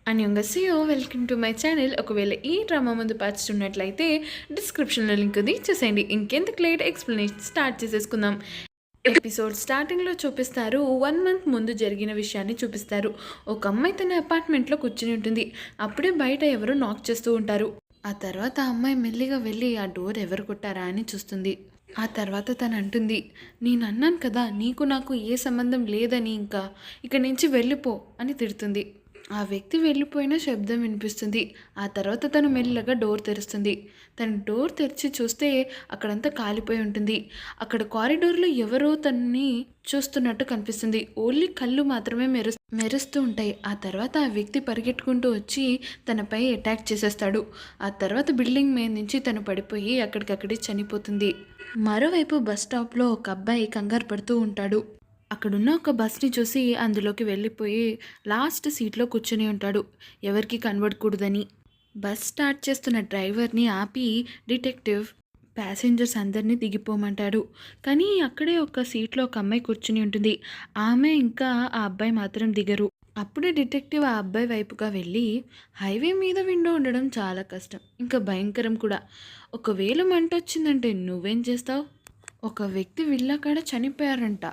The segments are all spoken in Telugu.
안녕하세요. Welcome to my channel. ఒకవేళ ఈ డ్రామా ముందు చూస్తున్నట్లయితే డిస్క్రిప్షన్లో లింక్ ఉంది, చూసేయండి. ఇంకెందుకు లేట్, ఎక్స్ప్లెనేషన్ స్టార్ట్ చేసేసుకుందాం. ఎపిసోడ్ స్టార్టింగ్లో చూపిస్తారు, 1 మంత్ ముందు జరిగిన విషయాన్ని చూపిస్తారు. ఒక అమ్మాయి తన అపార్ట్మెంట్లో కూర్చుని ఉంటుంది. అప్పుడే బయట ఎవరో నాక్ చేస్తూ ఉంటారు. ఆ తర్వాత ఆ అమ్మాయి మెల్లిగా వెళ్ళి ఆ డోర్ ఎవరు కొట్టారా అని చూస్తుంది. ఆ తర్వాత తను అంటుంది, నేను అన్నాను కదా నీకు నాకు ఏ సంబంధం లేదని, ఇంకా ఇక్కడి నుంచి వెళ్ళిపో అని తిడుతుంది. ఆ వ్యక్తి వెళ్ళిపోయిన శబ్దం వినిపిస్తుంది. ఆ తర్వాత తను మెల్లగా డోర్ తెరుస్తుంది. తను డోర్ తెరిచి చూస్తే అక్కడంతా కాలిపోయి ఉంటుంది. అక్కడ కారిడోర్లో ఎవరో తనని చూస్తున్నట్టు కనిపిస్తుంది. ఓన్లీ కళ్ళు మాత్రమే మెరుస్తూ ఉంటాయి. ఆ తర్వాత ఆ వ్యక్తి పరిగెట్టుకుంటూ వచ్చి తనపై అటాక్ చేసేస్తాడు. ఆ తర్వాత బిల్డింగ్ మీద నుంచి తను పడిపోయి అక్కడికక్కడే చనిపోతుంది. మరోవైపు బస్ స్టాప్లో ఒక అబ్బాయి కంగారు పడుతూ ఉంటాడు. అక్కడున్న ఒక బస్ని చూసి అందులోకి వెళ్ళిపోయి లాస్ట్ సీట్లో కూర్చొని ఉంటాడు, ఎవరికి కనబడకూడదని. బస్ స్టార్ట్ చేస్తున్న డ్రైవర్ని ఆపి డిటెక్టివ్ ప్యాసింజర్స్ అందరినీ దిగిపోమంటాడు. కానీ అక్కడే ఒక సీట్లో ఒక అమ్మాయి కూర్చుని ఉంటుంది. ఆమె ఇంకా ఆ అబ్బాయి మాత్రం దిగరు. అప్పుడే డిటెక్టివ్ ఆ అబ్బాయి వైపుగా వెళ్ళి, హైవే మీద విండో ఉండడం చాలా కష్టం, ఇంకా భయంకరం కూడా. ఒకవేళ మంట వచ్చిందంటే నువ్వేం చేస్తావు? ఒక వ్యక్తి విల్లా కాడ చనిపోయారంట,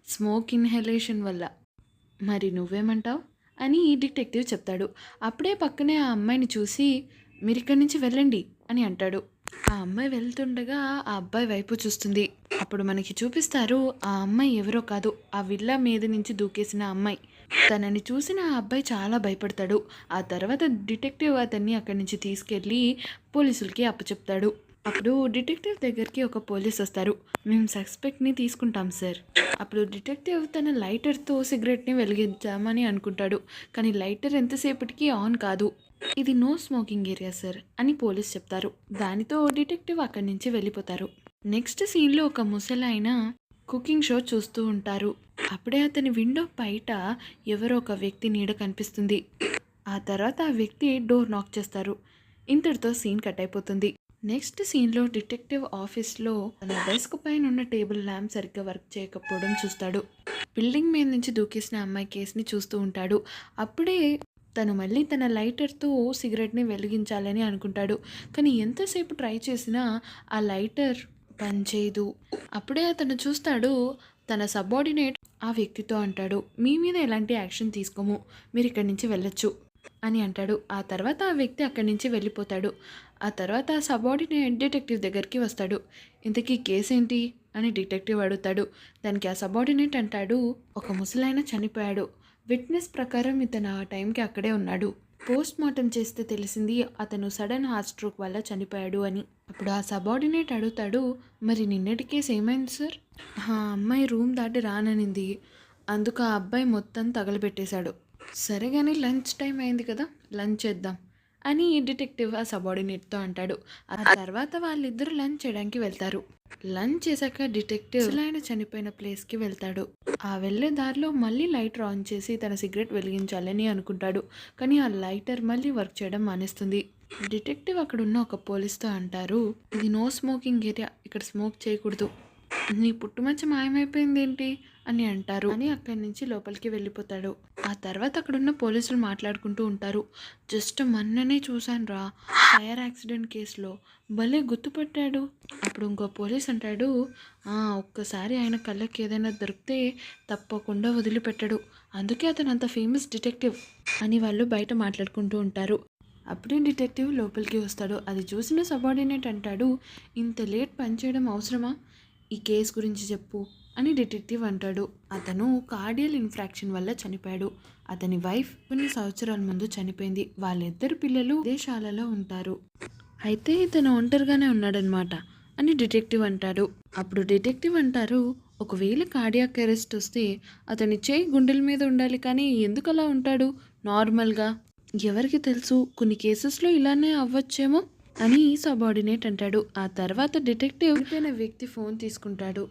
స్మోక్ ఇన్హలేషన్ వల్ల. మరి నువ్వేమంటావు అని ఈ డిటెక్టివ్ చెప్తాడు. అప్పుడే పక్కనే ఆ అమ్మాయిని చూసి, మీరు ఇక్కడి నుంచి వెళ్ళండి అని అంటాడు. ఆ అమ్మాయి వెళ్తుండగా ఆ అబ్బాయి వైపు చూస్తుంది. అప్పుడు మనకి చూపిస్తారు, ఆ అమ్మాయి ఎవరో కాదు, ఆ విల్లా మీద నుంచి దూకేసిన అమ్మాయి. తనని చూసిన ఆ అబ్బాయి చాలా భయపడతాడు. ఆ తర్వాత డిటెక్టివ్ అతన్ని అక్కడి నుంచి తీసుకెళ్ళి పోలీసులకి అప్పచెప్తాడు. అప్పుడు డిటెక్టివ్ దగ్గరికి ఒక పోలీస్ వస్తారు. మేము సస్పెక్ట్ని తీసుకుంటాం సార్. అప్పుడు డిటెక్టివ్ తన లైటర్తో సిగరెట్ని వెలిగించామని అనుకుంటాడు. కానీ లైటర్ ఎంతసేపటికి ఆన్ కాదు. ఇది నో స్మోకింగ్ ఏరియా సార్ అని పోలీస్ చెప్తారు. దానితో డిటెక్టివ్ అక్కడి నుంచి వెళ్ళిపోతారు. నెక్స్ట్ సీన్లో ఒక ముసలాయన కుకింగ్ షో చూస్తూ ఉంటారు. అప్పుడే అతని విండో బయట ఎవరో ఒక వ్యక్తి నీడ కనిపిస్తుంది. ఆ తర్వాత ఆ వ్యక్తి డోర్ నాక్ చేస్తారు. ఇంతటితో సీన్ కట్ అయిపోతుంది. నెక్స్ట్ సీన్లో డిటెక్టివ్ ఆఫీస్లో తన డెస్క్ పైన ఉన్న టేబుల్ ల్యాంప్ సరిగ్గా వర్క్ చేయకపోవడం చూస్తాడు. బిల్డింగ్ మీద నుంచి దూకేసిన అమ్మాయి కేసుని చూస్తూ ఉంటాడు. అప్పుడే తను మళ్ళీ తన లైటర్తో సిగరెట్ని వెలిగించాలని అనుకుంటాడు. కానీ ఎంతసేపు ట్రై చేసినా ఆ లైటర్ పనిచేయదు. అప్పుడే అతను చూస్తాడు, తన సబార్డినేట్ ఆ వ్యక్తితో అంటాడు, మీ మీద ఎలాంటి యాక్షన్ తీసుకోము, మీరు ఇక్కడి నుంచి వెళ్ళొచ్చు అని అంటాడు. ఆ తర్వాత ఆ వ్యక్తి అక్కడి నుంచి వెళ్ళిపోతాడు. ఆ తర్వాత సబార్డినేట్ డిటెక్టివ్ దగ్గరికి వస్తాడు. ఇంతకీ కేసు ఏంటి అని డిటెక్టివ్ అడుగుతాడు. దానికి ఆ సబార్డినేట్ అంటాడు, ఒక ముసలాయన చనిపోయాడు, విట్నెస్ ప్రకారం ఇతను ఆ టైంకి అక్కడే ఉన్నాడు, పోస్ట్ మార్టం చేస్తే తెలిసింది అతను సడన్ హార్ట్ స్ట్రోక్ వల్ల చనిపోయాడు అని. అప్పుడు ఆ సబార్డినేట్ అడుగుతాడు, మరి నిన్నటి కేసు ఏమైంది సార్? ఆ అమ్మాయి రూమ్ దాటి రాననింది, అందుకు ఆ అబ్బాయి మొత్తం తగలబెట్టేశాడు. సరే కానీ లంచ్ టైం అయింది కదా, లంచ్ చేద్దాం అని డిటెక్టివ్ ఆ సబార్డినేట్తో అంటాడు. ఆ తర్వాత వాళ్ళిద్దరూ లంచ్ చేయడానికి వెళ్తారు. లంచ్ చేశాక డిటెక్టివ్ ఆయన చనిపోయిన ప్లేస్కి వెళ్తాడు. ఆ వెళ్ళే దారిలో మళ్ళీ లైటర్ ఆన్ చేసి తన సిగరెట్ వెలిగించాలని అనుకుంటాడు. కానీ ఆ లైటర్ మళ్ళీ వర్క్ చేయడం మానేస్తుంది. డిటెక్టివ్ అక్కడున్న ఒక పోలీస్తో అంటారు, ఇది నో స్మోకింగ్ ఏరియా, ఇక్కడ స్మోక్ చేయకూడదు, నీ పుట్టుమచ్చ మాయమైపోయింది ఏంటి అని అంటారు. అని అక్కడి నుంచి లోపలికి వెళ్ళిపోతాడు. ఆ తర్వాత అక్కడున్న పోలీసులు మాట్లాడుకుంటూ ఉంటారు. జస్ట్ మొన్ననే చూశాను రా ఫైర్ యాక్సిడెంట్ కేసులో, భలే గుర్తుపట్టాడు. అప్పుడు ఇంకో పోలీస్ అంటాడు, ఒక్కసారి ఆయన కళ్ళకి ఏదైనా దొరికితే తప్పకుండా వదిలిపెట్టాడు, అందుకే అతను అంత ఫేమస్ డిటెక్టివ్ అని వాళ్ళు బయట మాట్లాడుకుంటూ ఉంటారు. అప్పుడే డిటెక్టివ్ లోపలికి వస్తాడు. అది చూసిన సబార్డినేట్ అంటాడు, ఇంత లేట్ పనిచేయడం అవసరమా, ఈ కేసు గురించి చెప్పు అని డిటెక్టివ్ అంటాడు. అతను కార్డియల్ ఇన్ఫ్రాక్షన్ వల్ల చనిపోయాడు. అతని వైఫ్ కొన్ని సంవత్సరాల ముందు చనిపోయింది. వాళ్ళిద్దరు పిల్లలు విదేశాలలో ఉంటారు. అయితే ఇతను ఒంటరిగానే ఉన్నాడనమాట అని డిటెక్టివ్ అంటాడు. అప్పుడు డిటెక్టివ్ అంటారు, ఒకవేళ కార్డియాక్ అరెస్ట్ వస్తే అతని చేయి గుండెల మీద ఉండాలి, కానీ ఎందుకు అలా ఉంటాడు నార్మల్గా? ఎవరికి తెలుసు, కొన్ని కేసెస్లో ఇలానే అవ్వచ్చేమో అని సబార్డినేట్ అంటాడు. ఆ తర్వాత డిటెక్టివ్ చనిపోయిన వ్యక్తి ఫోన్ తీసుకుంటాడు.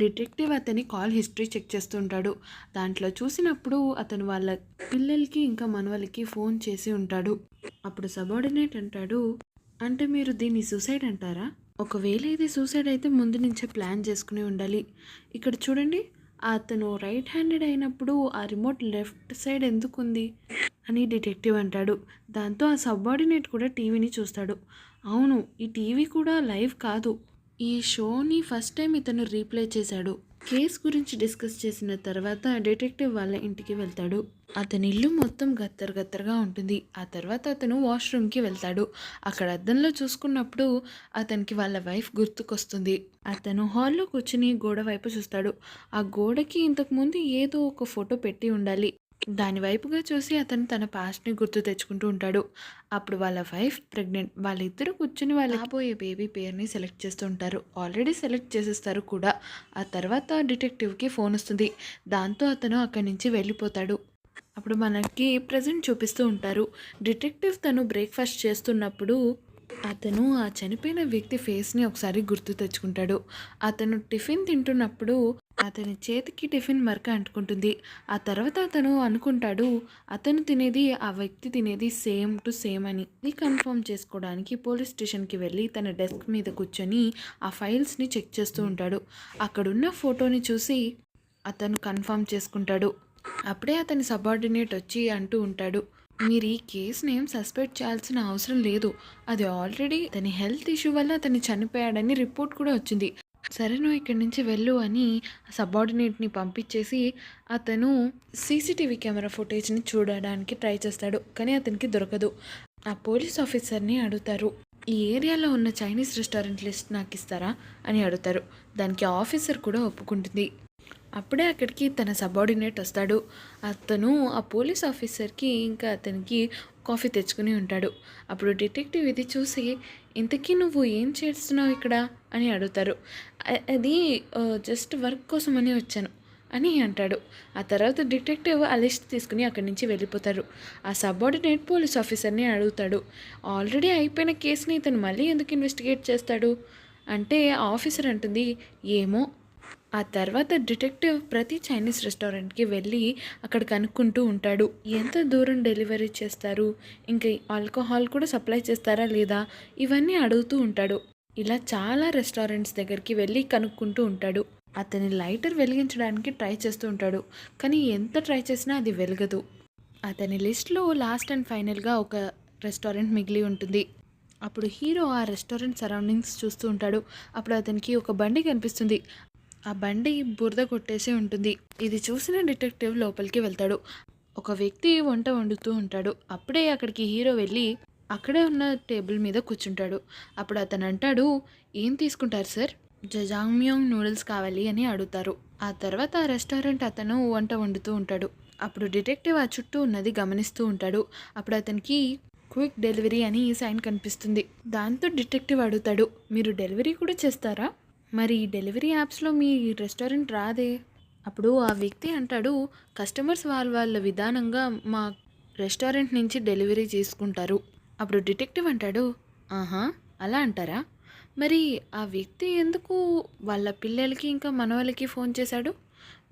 డిటెక్టివ్ అతని కాల్ హిస్టరీ చెక్ చేస్తుంటాడు. దాంట్లో చూసినప్పుడు అతను వాళ్ళ పిల్లలకి ఇంకా మనవలకి ఫోన్ చేసి ఉంటాడు. అప్పుడు సబార్డినేట్ అంటాడు, అంటే మీరు దీన్ని సూసైడ్ అంటారా? ఒకవేళ ఇది సూసైడ్ అయితే ముందు నుంచే ప్లాన్ చేసుకుని ఉండాలి. ఇక్కడ చూడండి, అతను రైట్ హ్యాండెడ్ అయినప్పుడు ఆ రిమోట్ లెఫ్ట్ సైడ్ ఎందుకు ఉంది? అని డిటెక్టివ్ అంటాడు. దాంతో ఆ సబార్డినేట్ కూడా టీవీని చూస్తాడు. అవును, ఈ టీవీ కూడా లైవ్ కాదు. ఈ షోని ఫస్ట్ టైం ఇతను రీప్లే చేశాడు. కేస్ గురించి డిస్కస్ చేసిన తర్వాత డిటెక్టివ్ వాళ్ళ ఇంటికి వెళ్తాడు. అతని ఇల్లు మొత్తం గత్తరగా ఉంటుంది. ఆ తర్వాత అతను వాష్రూమ్కి వెళ్తాడు. అక్కడ అద్దంలో చూసుకున్నప్పుడు అతనికి వాళ్ళ వైఫ్ గుర్తుకొస్తుంది. అతను హాల్లో కూర్చుని గోడ వైపు చూస్తాడు. ఆ గోడకి ఇంతకుముందు ఏదో ఒక ఫోటో పెట్టి ఉండాలి. దాని వైపుగా చూసి అతను తన పాస్ట్ని గుర్తు తెచ్చుకుంటూ ఉంటాడు. అప్పుడు వాళ్ళ వైఫ్ ప్రెగ్నెంట్. వాళ్ళిద్దరూ కూర్చుని వాళ్ళ కాబోయే బేబీ పేరుని సెలెక్ట్ చేస్తూ ఉంటారు. ఆల్రెడీ సెలెక్ట్ చేసేస్తారు కూడా. ఆ తర్వాత డిటెక్టివ్కి ఫోన్ వస్తుంది. దాంతో అతను అక్కడి నుంచి వెళ్ళిపోతాడు. అప్పుడు మనకి ప్రజెంట్ చూపిస్తూ ఉంటారు. డిటెక్టివ్ తను బ్రేక్ఫాస్ట్ చేస్తున్నప్పుడు అతను ఆ చనిపోయిన వ్యక్తి ఫేస్ని ఒకసారి గుర్తు తెచ్చుకుంటాడు. అతను టిఫిన్ తింటున్నప్పుడు అతని చేతికి టిఫిన్ మరక అంటుకుంటుంది. ఆ తర్వాత అతను అనుకుంటాడు అతను తినేది ఆ వ్యక్తి తినేది సేమ్ టు సేమ్ అని. ఇది కన్ఫర్మ్ చేసుకోవడానికి పోలీస్ స్టేషన్కి వెళ్ళి తన డెస్క్ మీద కూర్చొని ఆ ఫైల్స్ని చెక్ చేస్తూ ఉంటాడు. అక్కడున్న ఫోటోని చూసి అతను కన్ఫర్మ్ చేసుకుంటాడు. అప్పుడే అతని సబార్డినేట్ వచ్చి అంటూ ఉంటాడు, మీరు ఈ కేసుని ఏం సస్పెక్ట్ చేయాల్సిన అవసరం లేదు. అది ఆల్రెడీ అతని హెల్త్ ఇష్యూ వల్ల అతను చనిపోయాడని రిపోర్ట్ కూడా వచ్చింది. సరే నువ్వు ఇక్కడి నుంచి వెళ్ళు అని సబార్డినేట్ని పంపించేసి అతను సీసీటీవీ కెమెరా ఫుటేజ్ని చూడడానికి ట్రై చేస్తాడు. కానీ అతనికి దొరకదు. ఆ పోలీస్ ఆఫీసర్ని అడుగుతారు, ఈ ఏరియాలో ఉన్న చైనీస్ రెస్టారెంట్ లిస్ట్ నాకు ఇస్తారా అని అడుగుతారు. దానికి ఆఫీసర్ కూడా ఒప్పుకుంటుంది. అప్పుడే అక్కడికి తన సబార్డినేట్ వస్తాడు. అతను ఆ పోలీస్ ఆఫీసర్కి ఇంకా అతనికి కాఫీ తెచ్చుకుని ఉంటాడు. అప్పుడు డిటెక్టివ్ ఇది చూసి, ఇంతకీ నువ్వు ఏం చేస్తున్నావు ఇక్కడ అని అడుగుతారు. అది జస్ట్ వర్క్ కోసమని వచ్చాను అని అంటాడు. ఆ తర్వాత డిటెక్టివ్ ఆ లిస్ట్ తీసుకుని అక్కడి నుంచి వెళ్ళిపోతారు. ఆ సబార్డినేట్ పోలీస్ ఆఫీసర్ని అడుగుతాడు, ఆల్రెడీ అయిపోయిన కేసుని ఇతను మళ్ళీ ఎందుకు ఇన్వెస్టిగేట్ చేస్తాడు అంటే ఆ ఆఫీసర్ అంటుంది, ఏమో. ఆ తర్వాత డిటెక్టివ్ ప్రతి చైనీస్ రెస్టారెంట్కి వెళ్ళి అక్కడ కనుక్కుంటూ ఉంటాడు. ఎంత దూరం డెలివరీ చేస్తారు, ఇంకా ఆల్కహాల్ కూడా సప్లై చేస్తారా లేదా, ఇవన్నీ అడుగుతూ ఉంటాడు. ఇలా చాలా రెస్టారెంట్స్ దగ్గరికి వెళ్ళి కనుక్కుంటూ ఉంటాడు. అతని లైటర్ వెలిగించడానికి ట్రై చేస్తూ ఉంటాడు. కానీ ఎంత ట్రై చేసినా అది వెలగదు. అతని లిస్ట్లో లాస్ట్ అండ్ ఫైనల్గా ఒక రెస్టారెంట్ మిగిలి ఉంటుంది. అప్పుడు హీరో ఆ రెస్టారెంట్ సరౌండింగ్స్ చూస్తూ ఉంటాడు. అప్పుడు అతనికి ఒక బండి కనిపిస్తుంది. ఆ బండి బురద కొట్టేసి ఉంటుంది. ఇది చూసిన డిటెక్టివ్ లోపలికి వెళ్తాడు. ఒక వ్యక్తి వంట వండుతూ ఉంటాడు. అప్పుడే అక్కడికి హీరో వెళ్ళి అక్కడే ఉన్న టేబుల్ మీద కూర్చుంటాడు. అప్పుడు అతను అంటాడు, ఏం తీసుకుంటారు సార్? జజాంగ్మ్యోంగ్ నూడిల్స్ కావాలి అని అడుగుతారు. ఆ తర్వాత ఆ రెస్టారెంట్ అతను వంట వండుతూ ఉంటాడు. అప్పుడు డిటెక్టివ్ ఆ చుట్టూ ఉన్నది గమనిస్తూ ఉంటాడు. అప్పుడు అతనికి క్విక్ డెలివరీ అని సైన్ కనిపిస్తుంది. దాంతో డిటెక్టివ్ అడుగుతాడు, మీరు డెలివరీ కూడా చేస్తారా? మరి డెలివరీ యాప్స్లో మీ రెస్టారెంట్ రాదే? అప్పుడు ఆ వ్యక్తి అంటాడు, కస్టమర్స్ వాళ్ళ విధానంగా మా రెస్టారెంట్ నుంచి డెలివరీ చేసుకుంటారు. అప్పుడు డిటెక్టివ్ అంటాడు, ఆహా, అలా అంటారా? మరి ఆ వ్యక్తి ఎందుకు వాళ్ళ పిల్లలకి ఇంకా మనవలకి ఫోన్ చేశాడు?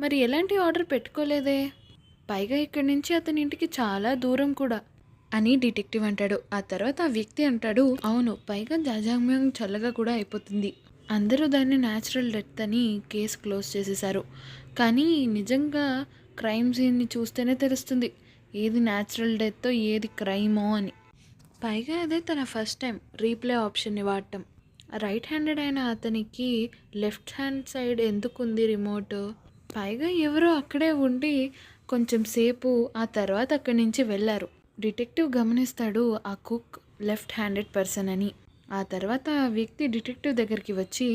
మరి ఎలాంటి ఆర్డర్ పెట్టుకోలేదే? పైగా ఇక్కడి నుంచి అతని ఇంటికి చాలా దూరం కూడా అని డిటెక్టివ్ అంటాడు. ఆ తర్వాత ఆ వ్యక్తి అంటాడు, అవును, పైగా జాజామ్యం చల్లగా కూడా అయిపోతుంది. అందరూ దాన్ని న్యాచురల్ డెత్ అని కేసు క్లోజ్ చేసేశారు. కానీ నిజంగా క్రైమ్ సీన్ని చూస్తేనే తెలుస్తుంది ఏది న్యాచురల్ డెత్తో ఏది క్రైమో అని. పైగా అదే తన ఫస్ట్ టైం రీప్లే ఆప్షన్ని వాడటం. రైట్ హ్యాండెడ్ అయిన అతనికి లెఫ్ట్ హ్యాండ్ సైడ్ ఎందుకుంది రిమోట్? పైగా ఎవరో అక్కడే ఉండి కొంచెం సేపు ఆ తర్వాత అక్కడి నుంచి వెళ్ళారు. డిటెక్టివ్ గమనిస్తాడు ఆ కుక్ లెఫ్ట్ హ్యాండెడ్ పర్సన్ అని. ఆ తర్వాత ఆ వ్యక్తి డిటెక్టివ్ దగ్గరికి వచ్చి,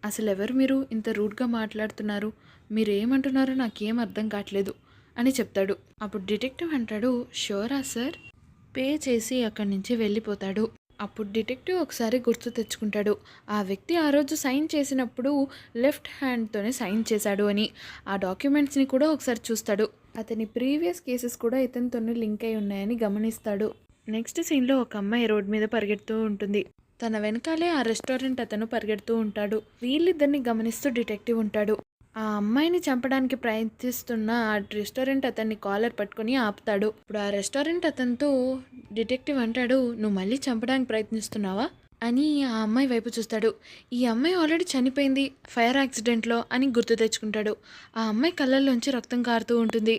అసలు ఎవరు మీరు, ఇంత రూడ్గా మాట్లాడుతున్నారు, మీరు ఏమంటున్నారో నాకేం అర్థం కావట్లేదు అని చెప్తాడు. అప్పుడు డిటెక్టివ్ అంటాడు, షూరా సార్, పే చేసి అక్కడి నుంచి వెళ్ళిపోతాడు. అప్పుడు డిటెక్టివ్ ఒకసారి గుర్తు తెచ్చుకుంటాడు, ఆ వ్యక్తి ఆ రోజు సైన్ చేసినప్పుడు లెఫ్ట్ హ్యాండ్తోనే సైన్ చేశాడు అని. ఆ డాక్యుమెంట్స్ని కూడా ఒకసారి చూస్తాడు. అతని ప్రీవియస్ కేసెస్ కూడా ఇతనితోనే లింక్ అయి ఉన్నాయని గమనిస్తాడు. నెక్స్ట్ సీన్లో ఒక అమ్మాయి రోడ్ మీద పరిగెడుతూ ఉంటుంది. తన వెనకాలే ఆ రెస్టారెంట్ అతను పరిగెడుతూ ఉంటాడు. వీళ్ళిద్దరిని గమనిస్తూ డిటెక్టివ్ ఉంటాడు. ఆ అమ్మాయిని చంపడానికి ప్రయత్నిస్తున్న ఆ రెస్టారెంట్ అతన్ని కాలర్ పట్టుకొని ఆపుతాడు. ఇప్పుడు ఆ రెస్టారెంట్ అతనితో డిటెక్టివ్ అంటాడు, నువ్వు మళ్ళీ చంపడానికి ప్రయత్నిస్తున్నావా అని ఆ అమ్మాయి వైపు చూస్తాడు. ఈ అమ్మాయి ఆల్రెడీ చనిపోయింది ఫైర్ యాక్సిడెంట్లో అని గుర్తు తెచ్చుకుంటాడు. ఆ అమ్మాయి కళ్ళల్లోంచి రక్తం కారుతూ ఉంటుంది.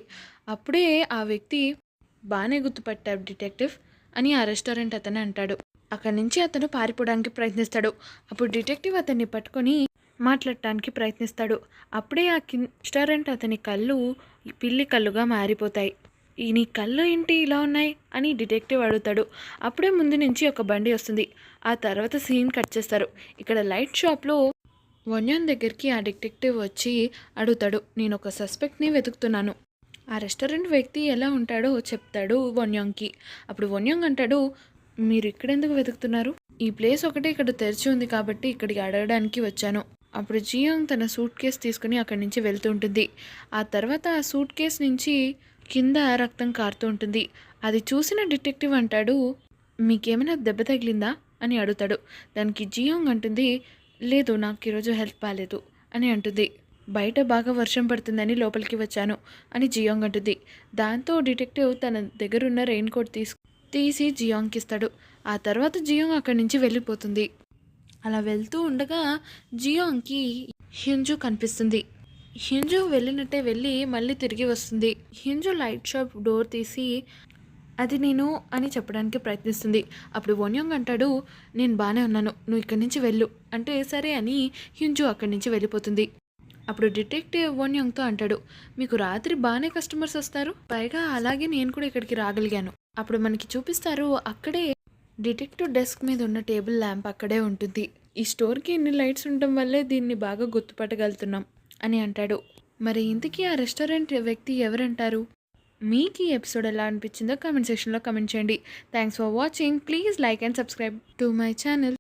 అప్పుడే ఆ వ్యక్తి బాగానే గుర్తుపట్టావు డిటెక్టివ్ అని ఆ రెస్టారెంట్ అతను అంటాడు. అక్కడి నుంచి అతను పారిపోవడానికి ప్రయత్నిస్తాడు. అప్పుడు డిటెక్టివ్ అతన్ని పట్టుకొని మాట్లాడటానికి ప్రయత్నిస్తాడు. అప్పుడే ఆ రెస్టారెంట్ అతని కళ్ళు పిల్లి కళ్ళుగా మారిపోతాయి. నీ కళ్ళు ఏంటి ఇలా ఉన్నాయి అని డిటెక్టివ్ అడుగుతాడు. అప్పుడే ముందు నుంచి ఒక బండి వస్తుంది. ఆ తర్వాత సీన్ కట్ చేస్తారు. ఇక్కడ లైట్ షాప్లో వన్యాన్ దగ్గరికి ఆ డిటెక్టివ్ వచ్చి అడుగుతాడు, నేను ఒక సస్పెక్ట్ని వెతుకుతున్నాను. ఆ రెస్టారెంట్ వ్యక్తి ఎలా ఉంటాడో చెప్తాడు వన్యాంగ్కి. అప్పుడు వన్యాంగ్ అంటాడు, మీరు ఇక్కడెందుకు వెతుకుతున్నారు? ఈ ప్లేస్ ఒకటే ఇక్కడ తెరిచి ఉంది కాబట్టి ఇక్కడికి అడగడానికి వచ్చాను. అప్పుడు జియాంగ్ తన సూట్ కేస్ తీసుకుని అక్కడి నుంచి వెళ్తూ ఉంటుంది. ఆ తర్వాత ఆ సూట్ కేస్ నుంచి కింద రక్తం కారుతూ ఉంటుంది. అది చూసిన డిటెక్టివ్ అంటాడు, మీకేమైనా దెబ్బ తగిలిందా అని అడుగుతాడు. దానికి జియాంగ్ అంటుంది, లేదు నాకు ఈరోజు హెల్త్ బాగాలేదు అని అంటుంది. బయట బాగా వర్షం పడుతుందని లోపలికి వచ్చాను అని జియాంగ్ అంటుంది. దాంతో డిటెక్టివ్ తన దగ్గరున్న రెయిన్ కోట్ తీసి జియాంగ్కి ఇస్తాడు. ఆ తర్వాత జియాంగ్ అక్కడి నుంచి వెళ్ళిపోతుంది. అలా వెళ్తూ ఉండగా జియాంగ్కి హ్యుంజు కనిపిస్తుంది. హ్యుంజు వెళ్ళినట్టే వెళ్ళి మళ్ళీ తిరిగి వస్తుంది. హ్యుంజు లైట్ షాప్ డోర్ తీసి అది నేను అని చెప్పడానికి ప్రయత్నిస్తుంది. అప్పుడు వన్యాంగ్ అంటాడు, నేను బాగానే ఉన్నాను, నువ్వు ఇక్కడి నుంచి వెళ్ళు అంటే సరే అని హ్యుంజు అక్కడి నుంచి వెళ్ళిపోతుంది. అప్పుడు డిటెక్టివ్ వన్యాంగ్తో అంటాడు, మీకు రాత్రి బాగానే కస్టమర్స్ వస్తారు, పైగా అలాగే నేను కూడా ఇక్కడికి రాగలిగాను. అప్పుడు మనకి చూపిస్తారు, అక్కడే డిటెక్టివ్ డెస్క్ మీద ఉన్న టేబుల్ ల్యాంప్ అక్కడే ఉంటుంది. ఈ స్టోర్కి ఇన్ని లైట్స్ ఉండటం వల్లే దీన్ని బాగా గుర్తుపట్టగలుగుతున్నాం అని అంటాడు. మరి ఇంతకీ ఆ రెస్టారెంట్ వ్యక్తి ఎవరంటారు? మీకు ఈ ఎపిసోడ్ ఎలా అనిపించిందో కామెంట్ సెక్షన్లో కామెంట్ చేయండి. Thanks for watching. Please like and subscribe to my channel.